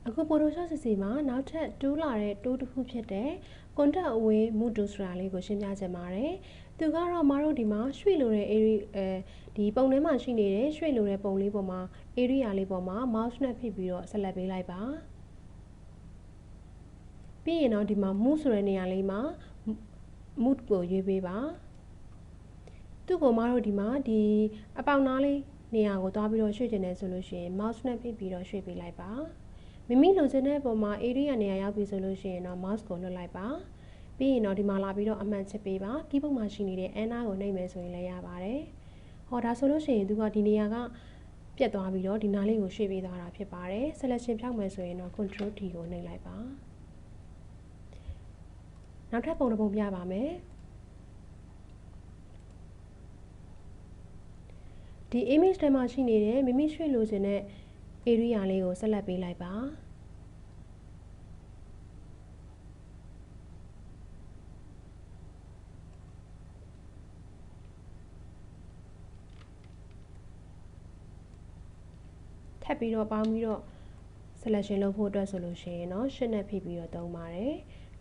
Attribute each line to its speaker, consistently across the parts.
Speaker 1: အခုပိုတိုရှော့စစ်စီမှာနောက်ထပ်တိုးလာတဲ့တိုးတစ်ခုဖြစ်တဲ့ contact away မူတူဆိုတာလေးကိုရှင်းပြချင်ပါတယ်သူကတော့မတို့ဒီမှာရွှေ့လိုတဲ့ ဒီပုံထဲမှာရှိနေတဲ့ရွှေ့လိုတဲ့ပုံလေးပေါ်မှာ area လေးပေါ်မှာ mouse နဲ့ဖိပြီးတော့ဆက်လက်ပေးလိုက်ပါပြီးရင်တော့ဒီမှာ move ဆိုတဲ့နေရာလေးမှာ move ကိုရွေးပေးပါသူ့ကိုမတို့ဒီမှာဒီအပေါင်နားလေးနေရာကိုသွားပြီးတော့ရွှေ့ကျင်နေဆိုလို့ရှိရင် mouse နဲ့ဖိပြီးတော့ရွှေ့ပေးလိုက်ပါမိမိလိုချင်တဲ့ပုံမှာ area နေရာရောက်ပြီဆိုလို့ရှိရင်တော့ mouse ကိုလွှတ်လိုက်ပါပြီးရင်တော့ဒီမှာလာပြီးတော့အမှန်ချစ်ပေးပါ keyboard မှာရှိနေတဲ့ N နာကိုနှိပ်မယ်ဆိုရင်လည်းရပါတယ်ဟောဒါဆိုလို့ရှိရင်သူကဒီနေရာကပြတ်သွားပြီးတော့ဒီနားလေးကိုရွှေ့ပေးသွားတာဖြစ်ပါတယ် selection ဖြောက်မယ်ဆိုရင်တော့ control T ကိုနှိပ်လိုက်ပါနောက်ထပ်ပုံတစ်ပုံပြပါမယ်ဒီ image ထဲမှာရှိနေတဲ့မိမိရွှေ့လိုချင်တဲ့ area လေးကိုဆက်လက်ပေးလိုက်ပါထပ်ပြီးတော့ပေါင်းပြီးတော့ selection လုပ်ဖို့အတွက်ဆိုလို့ရှိရင်တော့ shift နဲ့ဖိပြီးတော့သုံးပါတယ်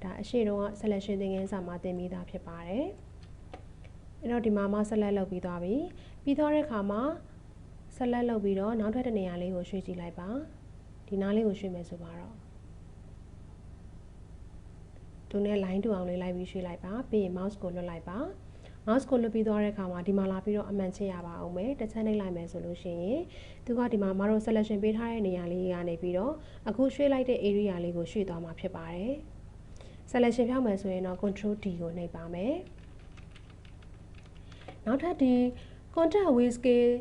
Speaker 1: ဒါအရှိတုန်းက selection သင်ခန်းစာမှာသင်ပြီးသားဖြစ်ပါတယ်အဲ့တော့ဒီမှာမှ select လုပ်ပြီးသွားပြီပြီးသွားတဲ့အခါမှာ select လုပ်ပြီးတော့နောက်ထပ်တစ်နေရာလေးကိုရွှေ့ကြည့်လိုက်ပါဒီနားလေးကိုရွှေ့မယ်ဆိုပါတော့သူနဲ့ line တူအောင်လေးလိုက်ပြီးရွှေ့လိုက်ပါပြီးရင် mouse ကိုလွှတ်လိုက်ပါ mouse ကိုလွှတ်ပြီးသွားတဲ့အခါမှာဒီမှာလာပြီးတော့အမှန်ချစ်ရပါအောင်မယ်တစ်ချက်နှိပ်လိုက်မယ်ဆိုလို့ရှိရင်သူကဒီမှာမတို့ selection ပေးထားတဲ့နေရာလေးကနေပြီးတော့အခုရွှေ့လိုက်တဲ့ area လေးကိုရွှေ့သွားမှာဖြစ်ပါတယ် selection ဖြောက်မယ်ဆိုရင်တော့ control D ကိုနှိပ်ပါမယ်နောက်ထပ်ဒီ contact away scale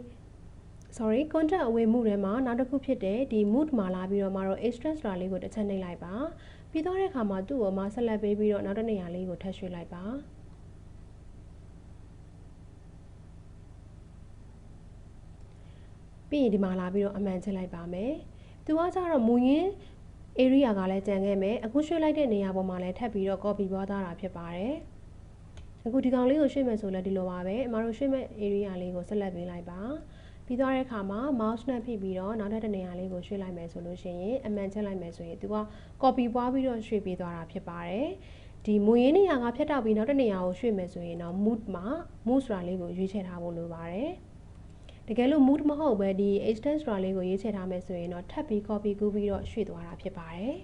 Speaker 1: contact away မှုထဲမှာနောက်တစ်ခုဖြစ်တဲ့ဒီ mood မှာလာပြီးတော့မတို့ extract ဆိုတာလေးကိုတစ်ချက်နှိပ်လိုက်ပါပြီးတော့တဲ့အခါမှာသူ့ကိုမှဆက်လက်ပေးပြီးတော့နောက်တစ်နေရာလေးကိုထပ်ရွှေ့လိုက်ပါပြီးရင်ဒီမှာလာပြီးတော့အမှန်ချစ်လိုက်ပါမယ်သူကကြတော့မူရင်း area ကလည်းကြံခဲ့မယ်အခုရွှေ့လိုက်တဲ့နေရာပေါ်မှာလည်းထပ်ပြီးတော့ copy ပွားသွားတာဖြစ်ပါတယ်အခုဒီကောင်လေးကိုရွှေ့မယ်ဆိုလည်းဒီလိုပါပဲအမတို့ရွှေ့မဲ့ area လေးကိုဆက်လက်ပေးလိုက်ပါပြီးသွားတဲ့အခါမှာ mouse နဲ့ဖိပြီးတော့နောက်ထပ်တစ်နေရာလေးကိုရွှေ့လိုက်မယ်ဆိုလို့ရှိရင်အမှန်ချက်လိုက်မယ်ဆိုရင်သူက copy ပွားပြီးတော့ရွှေ့ပေးသွားတာဖြစ်ပါတယ်ဒီမူရင်းနေရာကဖြတ်တောက်ပြီးနောက်တစ်နေရာကိုရွှေ့မယ်ဆိုရင်တော့ move မှာ move ဆိုတာလေးကိုရွေးချယ်ထားဖို့လိုပါတယ်တကယ်လို့ move မဟုတ်ပဲဒီ extend ဆိုတာလေးကိုရွေးချယ်ထားမယ်ဆိုရင်တော့ထပ်ပြီး copy ကူးပြီးတော့ရွှေ့သွားတာဖြစ်ပါတယ်